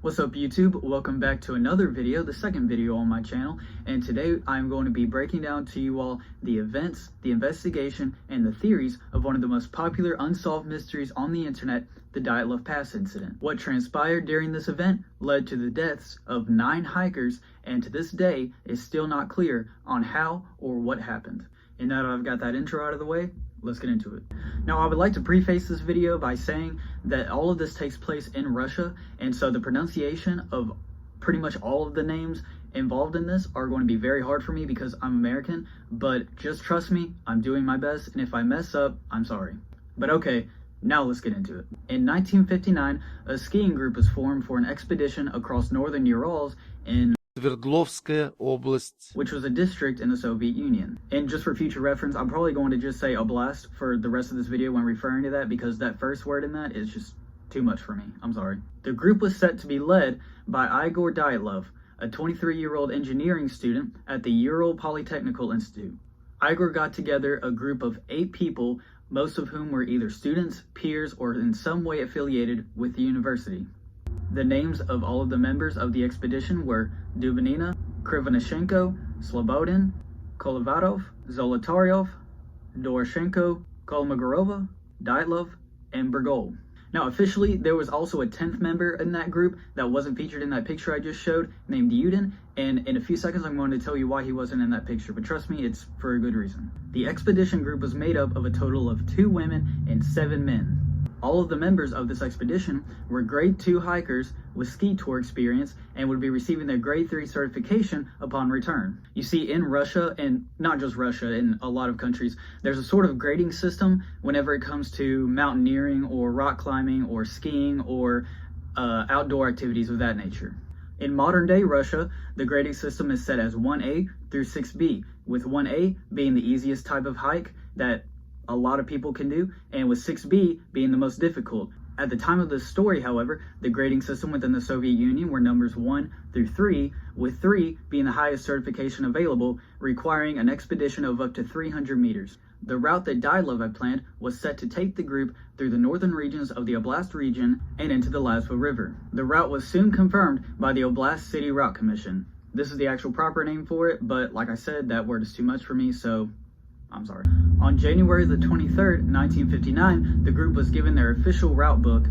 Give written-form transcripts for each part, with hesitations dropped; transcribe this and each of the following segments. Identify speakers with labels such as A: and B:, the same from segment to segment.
A: What's up YouTube? Welcome back to another video, the second video on my channel, and today I'm going to be breaking down to you all the events, the investigation, and the theories of one of the most popular unsolved mysteries on the internet, the Dyaltov Pass Incident. What transpired during this event led to the deaths of 9 hikers, and to this day is still not clear on how or what happened. And now that I've got that intro out of the way, let's get into it. Now, I would like to preface this video by saying that all of this takes place in Russia, and so the pronunciation of pretty much all of the names involved in this are going to be very hard for me because I'm American, but just trust me, I'm doing my best, and if I mess up, I'm sorry. But okay, now let's get into it. In 1959, a skiing group was formed for an expedition across northern Urals in
B: Sverdlovskaya Oblast,
A: which was a district in the Soviet Union. And just for future reference, I'm probably going to just say oblast for the rest of this video when referring to that, because that first word in that is just too much for me. I'm sorry. The group was set to be led by Igor Dyaltov, a 23-year-old engineering student at the Ural Polytechnical Institute. Igor got together a group of 8 people, most of whom were either students, peers, or in some way affiliated with the university. The names of all of the members of the expedition were Dubinina, Krivonishenko, Slobodin, Kolovatov, Zolotaryov, Doroshenko, Kolmogorova, Dyatlov, and Bergol. Now, officially, there was also a 10th member in that group that wasn't featured in that picture I just showed, named Yudin, and in a few seconds I'm going to tell you why he wasn't in that picture, but trust me, it's for a good reason. The expedition group was made up of a total of 2 women and 7 men. All of the members of this expedition were grade 2 hikers with ski tour experience and would be receiving their grade 3 certification upon return. You see, in Russia, and not just Russia, in a lot of countries, there's a sort of grading system whenever it comes to mountaineering or rock climbing or skiing or outdoor activities of that nature. In modern day Russia, the grading system is set as 1A through 6B, with 1A being the easiest type of hike that a lot of people can do, and with 6B being the most difficult. At the time of this story, however, the grading system within the Soviet Union were numbers 1 through 3, with 3 being the highest certification available, requiring an expedition of up to 300 meters. The route that Dyaltov had planned was set to take the group through the northern regions of the Oblast region and into the Lazva River. The route was soon confirmed by the Oblast City Route Commission. This is the actual proper name for it, but like I said, that word is too much for me, so I'm sorry. On January the 23rd, 1959, the group was given their official route book,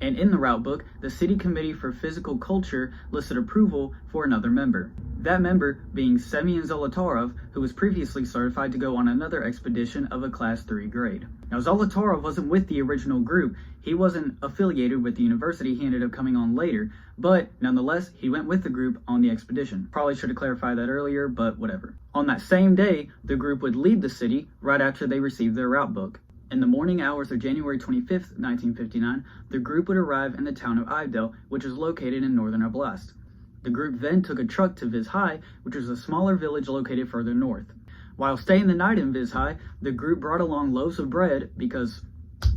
A: and in the route book, the City Committee for Physical Culture listed approval for another member. That member being Semyon Zolotarov, who was previously certified to go on another expedition of a Class 3 grade. Now, Zolotarov wasn't with the original group. He wasn't affiliated with the university. He ended up coming on later, but nonetheless, he went with the group on the expedition. Probably should have clarified that earlier, but whatever. On that same day, the group would leave the city right after they received their route book. In the morning hours of January 25th, 1959, the group would arrive in the town of Ivdel, which is located in northern Oblast. The group then took a truck to Vizhai, which was a smaller village located further north. While staying the night in Vizhai, the group brought along loaves of bread, because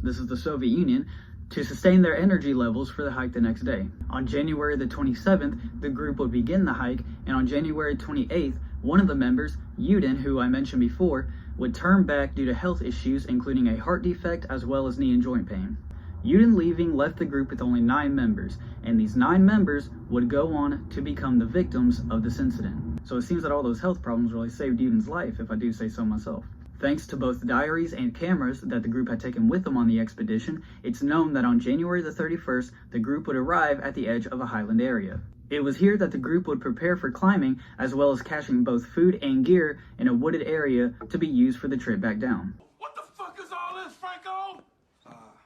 A: this is the Soviet Union, to sustain their energy levels for the hike the next day. On January the 27th, the group would begin the hike, and on January 28th, one of the members, Yudin, who I mentioned before, would turn back due to health issues, including a heart defect as well as knee and joint pain. Yudin leaving left the group with only 9 members, and these 9 members would go on to become the victims of this incident. So it seems that all those health problems really saved Yudin's life, if I do say so myself. Thanks to both diaries and cameras that the group had taken with them on the expedition, it's known that on January the 31st, the group would arrive at the edge of a highland area. It was here that the group would prepare for climbing, as well as caching both food and gear in a wooded area to be used for the trip back down.
C: What the fuck is all this, Franco?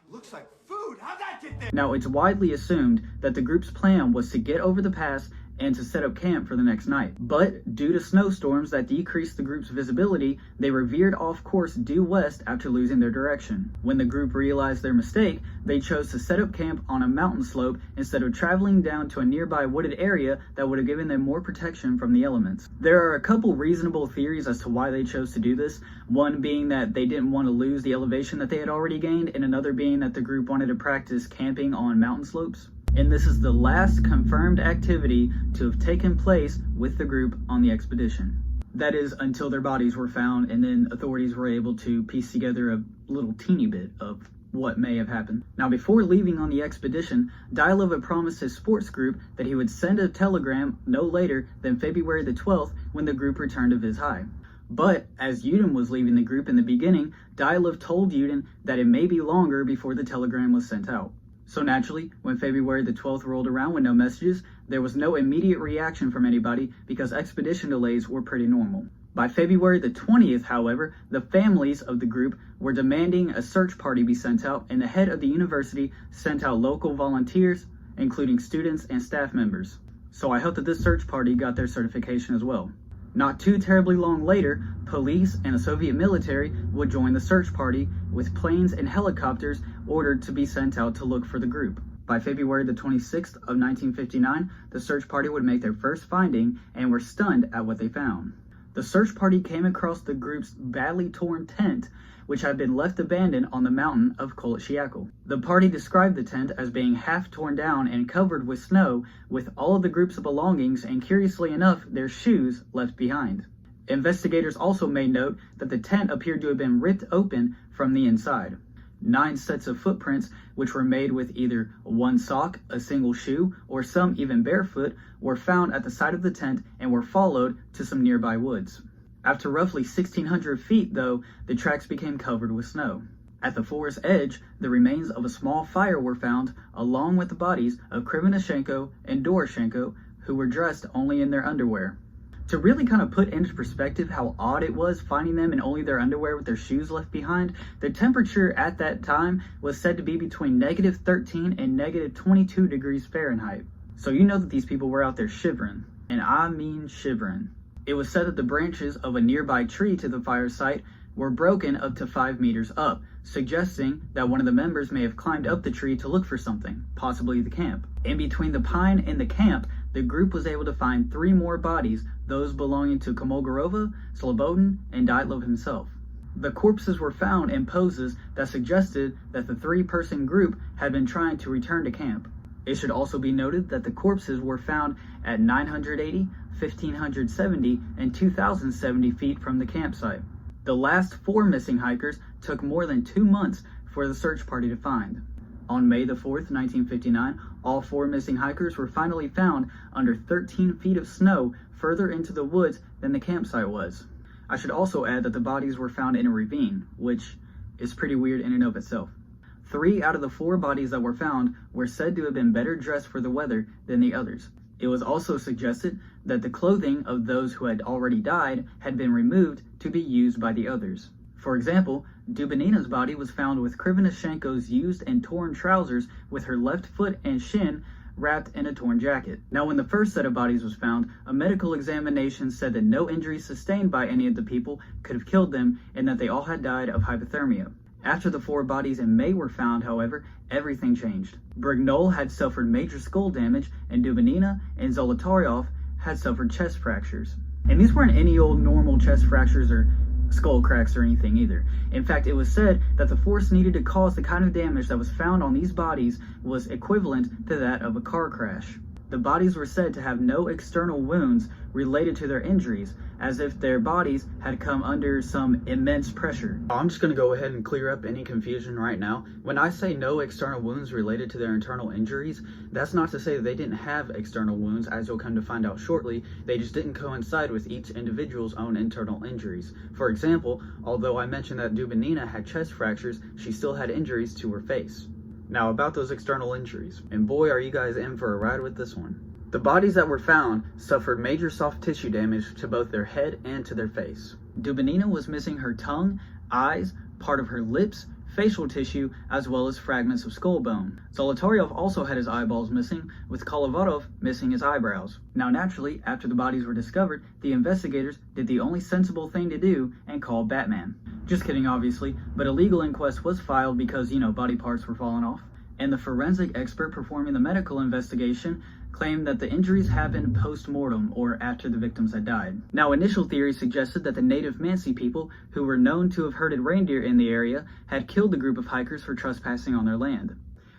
C: Looks like food. How'd that get there?
A: Now, it's widely assumed that the group's plan was to get over the pass and to set up camp for the next night. But due to snowstorms that decreased the group's visibility, they were veered off course due west after losing their direction. When the group realized their mistake, they chose to set up camp on a mountain slope instead of traveling down to a nearby wooded area that would have given them more protection from the elements. There are a couple reasonable theories as to why they chose to do this, one being that they didn't want to lose the elevation that they had already gained, and another being that the group wanted to practice camping on mountain slopes. And this is the last confirmed activity to have taken place with the group on the expedition. That is, until their bodies were found, and then authorities were able to piece together a little teeny bit of what may have happened. Now, before leaving on the expedition, Dyaltov had promised his sports group that he would send a telegram no later than February the 12th when the group returned to Viz High. But as Yudin was leaving the group in the beginning, Dyaltov told Yudin that it may be longer before the telegram was sent out. So naturally, when February the 12th rolled around with no messages, there was no immediate reaction from anybody because expedition delays were pretty normal. By February the 20th, however, the families of the group were demanding a search party be sent out, and the head of the university sent out local volunteers, including students and staff members. So I hope that this search party got their certification as well. Not too terribly long later, police and the Soviet military would join the search party with planes and helicopters ordered to be sent out to look for the group. By February the 26th of 1959, the search party would make their first finding and were stunned at what they found. The search party came across the group's badly torn tent, which had been left abandoned on the mountain of Koleshiakal. The party described the tent as being half torn down and covered with snow, with all of the group's belongings and, curiously enough, their shoes left behind. Investigators also made note that the tent appeared to have been ripped open from the inside. 9 sets of footprints, which were made with either one sock, a single shoe, or some even barefoot, were found at the side of the tent and were followed to some nearby woods. After roughly 1,600 feet, though, the tracks became covered with snow. At the forest edge, the remains of a small fire were found, along with the bodies of Krivonishenko and Doroshenko, who were dressed only in their underwear. To really kind of put into perspective how odd it was finding them in only their underwear with their shoes left behind, the temperature at that time was said to be between -13 and -22 degrees Fahrenheit. So you know that these people were out there shivering, and I mean shivering. It was said that the branches of a nearby tree to the fire site were broken up to 5 meters up, suggesting that one of the members may have climbed up the tree to look for something, possibly the camp. In between the pine and the camp, the group was able to find 3 more bodies, those belonging to Kolmogorova, Slobodin, and Dyaltov himself. The corpses were found in poses that suggested that the 3-person group had been trying to return to camp. It should also be noted that the corpses were found at 980, 1,570, and 2,070 feet from the campsite. The last 4 missing hikers took more than 2 months for the search party to find. On May the 4th, 1959, all 4 missing hikers were finally found under 13 feet of snow further into the woods than the campsite was. I should also add that the bodies were found in a ravine, which is pretty weird in and of itself. 3 out of the 4 bodies that were found were said to have been better dressed for the weather than the others. It was also suggested that the clothing of those who had already died had been removed to be used by the others. For example, Dubinina's body was found with Krivonishenko's used and torn trousers with her left foot and shin wrapped in a torn jacket. Now, when the first set of bodies was found, a medical examination said that no injuries sustained by any of the people could have killed them and that they all had died of hypothermia. After the 4 bodies in May were found, however, everything changed. Brignol had suffered major skull damage, and Dubinina and Zolotaryov had suffered chest fractures. And these weren't any old normal chest fractures or skull cracks or anything either. In fact, it was said that the force needed to cause the kind of damage that was found on these bodies was equivalent to that of a car crash. The bodies were said to have no external wounds related to their injuries, as if their bodies had come under some immense pressure. I'm just going to go ahead and clear up any confusion right now. When I say no external wounds related to their internal injuries, that's not to say that they didn't have external wounds, as you'll come to find out shortly. They just didn't coincide with each individual's own internal injuries. For example, although I mentioned that Dubinina had chest fractures, she still had injuries to her face. Now about those external injuries, and boy are you guys in for a ride with this one. The bodies that were found suffered major soft tissue damage to both their head and to their face. Dubinina was missing her tongue, eyes, part of her lips, facial tissue, as well as fragments of skull bone. Zolotaryov also had his eyeballs missing, with Kolevatov missing his eyebrows. Now naturally, after the bodies were discovered, the investigators did the only sensible thing to do and called Batman. Just kidding, obviously, but a legal inquest was filed because, body parts were falling off. And the forensic expert performing the medical investigation claimed that the injuries happened post-mortem, or after the victims had died. Now, initial theories suggested that the native Mansi people, who were known to have herded reindeer in the area, had killed the group of hikers for trespassing on their land.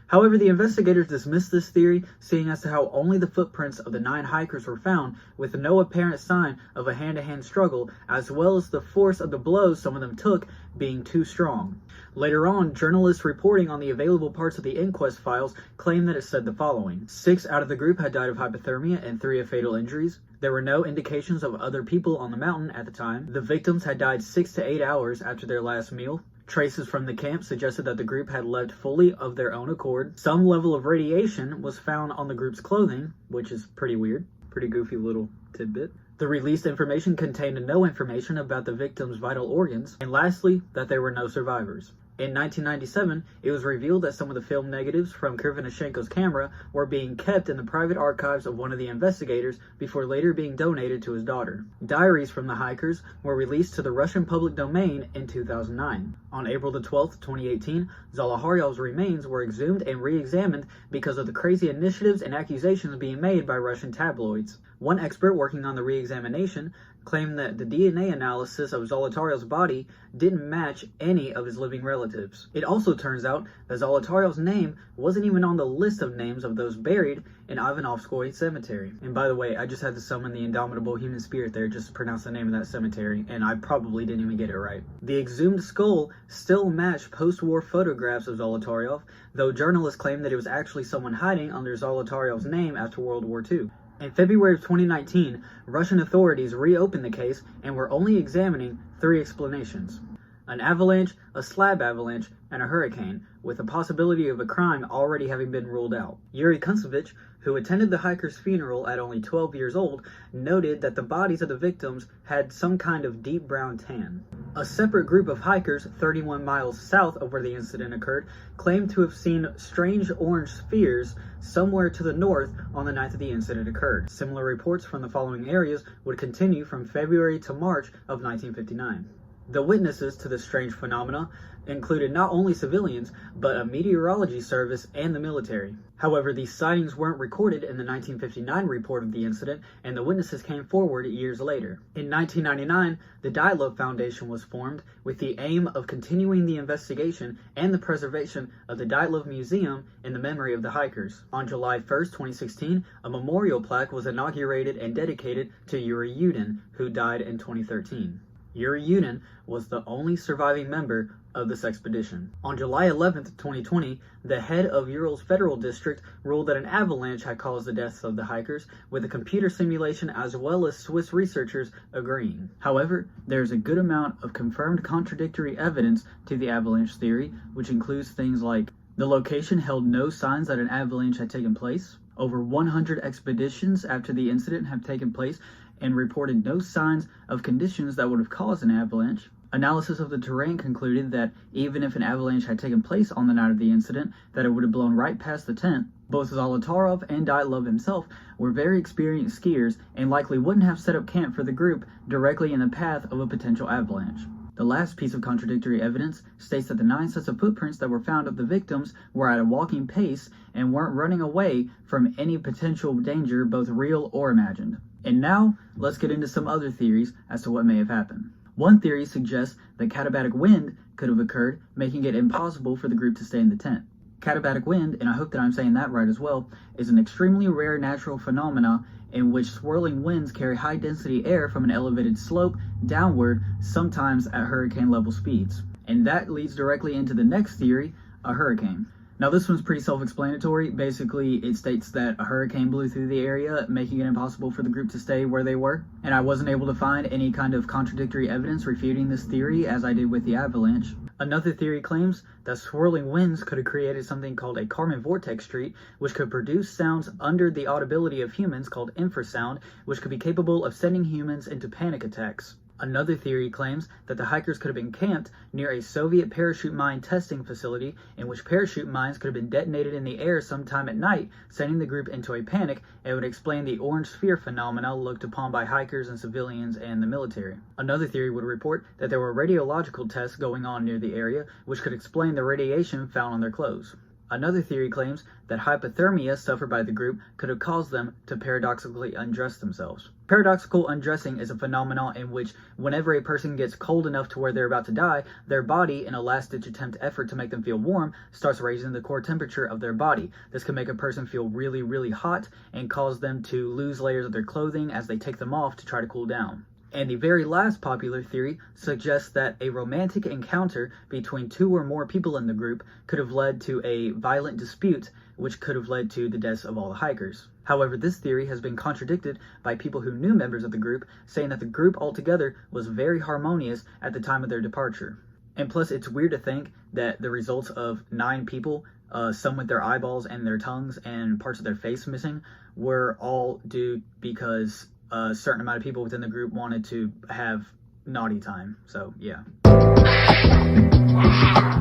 A: However, the investigators dismissed this theory, seeing as to how only the footprints of the 9 hikers were found, with no apparent sign of a hand-to-hand struggle, as well as the force of the blows some of them took being too strong. Later on, journalists reporting on the available parts of the inquest files claimed that it said the following: 6 out of the group had died of hypothermia and 3 of fatal injuries. There were no indications of other people on the mountain at the time. The victims had died 6 to 8 hours after their last meal. Traces from the camp suggested that the group had left fully of their own accord. Some level of radiation was found on the group's clothing, which is pretty weird. Pretty goofy little tidbit. The released information contained no information about the victims' vital organs. And lastly, that there were no survivors. In 1997, it was revealed that some of the film negatives from Krivonishenko's camera were being kept in the private archives of one of the investigators before later being donated to his daughter. Diaries from the hikers were released to the Russian public domain in 2009. On April the 12th, 2018, Zolotaryov's remains were exhumed and re-examined because of the crazy initiatives and accusations being made by Russian tabloids. One expert working on the re-examination claimed that the DNA analysis of Zolotaryov's body didn't match any of his living relatives. It also turns out that Zolotaryov's name wasn't even on the list of names of those buried in Ivanovskoye Cemetery. And by the way, I just had to summon the indomitable human spirit there just to pronounce the name of that cemetery, and I probably didn't even get it right. The exhumed skull still matched post-war photographs of Zolotaryov, though journalists claimed that it was actually someone hiding under Zolotaryov's name after World War II. In February of 2019, Russian authorities reopened the case and were only examining 3 explanations: an avalanche, a slab avalanche, and a hurricane, with the possibility of a crime already having been ruled out. Yuri Kuntsevich, who attended the hiker's funeral at only 12 years old, noted that the bodies of the victims had some kind of deep brown tan. A separate group of hikers 31 miles south of where the incident occurred claimed to have seen strange orange spheres somewhere to the north on the night that the incident occurred. Similar reports from the following areas would continue from February to March of 1959. The witnesses to this strange phenomena included not only civilians, but a meteorology service and the military. However, these sightings weren't recorded in the 1959 report of the incident, and the witnesses came forward years later. In 1999, the Dyaltov Foundation was formed with the aim of continuing the investigation and the preservation of the Dyaltov Museum in the memory of the hikers. On July 1st, 2016, a memorial plaque was inaugurated and dedicated to Yuri Yudin, who died in 2013. Yuri Yudin was the only surviving member of this expedition. On July 11th, 2020, the head of Urals Federal District ruled that an avalanche had caused the deaths of the hikers, with a computer simulation as well as Swiss researchers agreeing. However, there is a good amount of confirmed contradictory evidence to the avalanche theory, which includes things like the location held no signs that an avalanche had taken place. Over 100 expeditions after the incident have taken place and reported no signs of conditions that would have caused an avalanche. Analysis of the terrain concluded that even if an avalanche had taken place on the night of the incident, that it would have blown right past the tent. Both Zolotaryov and Dyaltov himself were very experienced skiers and likely wouldn't have set up camp for the group directly in the path of a potential avalanche. The last piece of contradictory evidence states that the 9 sets of footprints that were found of the victims were at a walking pace and weren't running away from any potential danger, both real or imagined. And now, let's get into some other theories as to what may have happened. One theory suggests that katabatic wind could have occurred, making it impossible for the group to stay in the tent. Katabatic wind, and I hope that I'm saying that right as well, is an extremely rare natural phenomena in which swirling winds carry high-density air from an elevated slope downward, sometimes at hurricane-level speeds. And that leads directly into the next theory, a hurricane. Now this one's pretty self-explanatory. Basically, it states that a hurricane blew through the area, making it impossible for the group to stay where they were. And I wasn't able to find any kind of contradictory evidence refuting this theory as I did with the avalanche. Another theory claims that swirling winds could have created something called a Kármán vortex street, which could produce sounds under the audibility of humans called infrasound, which could be capable of sending humans into panic attacks. Another theory claims that the hikers could have been camped near a Soviet parachute mine testing facility in which parachute mines could have been detonated in the air sometime at night, sending the group into a panic, and would explain the orange sphere phenomena looked upon by hikers and civilians and the military. Another theory would report that there were radiological tests going on near the area, which could explain the radiation found on their clothes. Another theory claims that hypothermia suffered by the group could have caused them to paradoxically undress themselves. Paradoxical undressing is a phenomenon in which whenever a person gets cold enough to where they're about to die, their body, in a last-ditch attempt effort to make them feel warm, starts raising the core temperature of their body. This can make a person feel really, really hot and cause them to lose layers of their clothing as they take them off to try to cool down. And the very last popular theory suggests that a romantic encounter between 2 or more people in the group could have led to a violent dispute, which could have led to the deaths of all the hikers. However, this theory has been contradicted by people who knew members of the group, saying that the group altogether was very harmonious at the time of their departure. And plus, it's weird to think that the results of 9 people, some with their eyeballs and their tongues and parts of their face missing, were all due because a certain amount of people within the group wanted to have naughty time. So, yeah.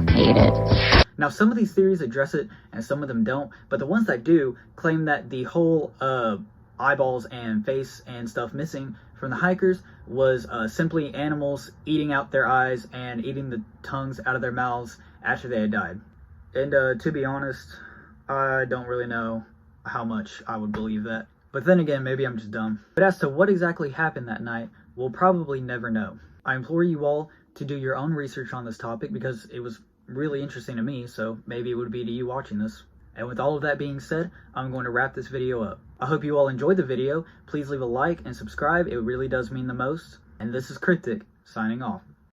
D: Hate it.
A: Now, some of these theories address it and some of them don't, but the ones that do claim that the whole eyeballs and face and stuff missing from the hikers was simply animals eating out their eyes and eating the tongues out of their mouths after they had died. And to be honest, I don't really know how much I would believe that. But then again, maybe I'm just dumb. But as to what exactly happened that night, we'll probably never know. I implore you all to do your own research on this topic because it was really interesting to me, so maybe it would be to you watching this. And with all of that being said, I'm going to wrap this video up. I hope you all enjoyed the video. Please leave a like and subscribe. It really does mean the most. And this is Cryptic, signing off.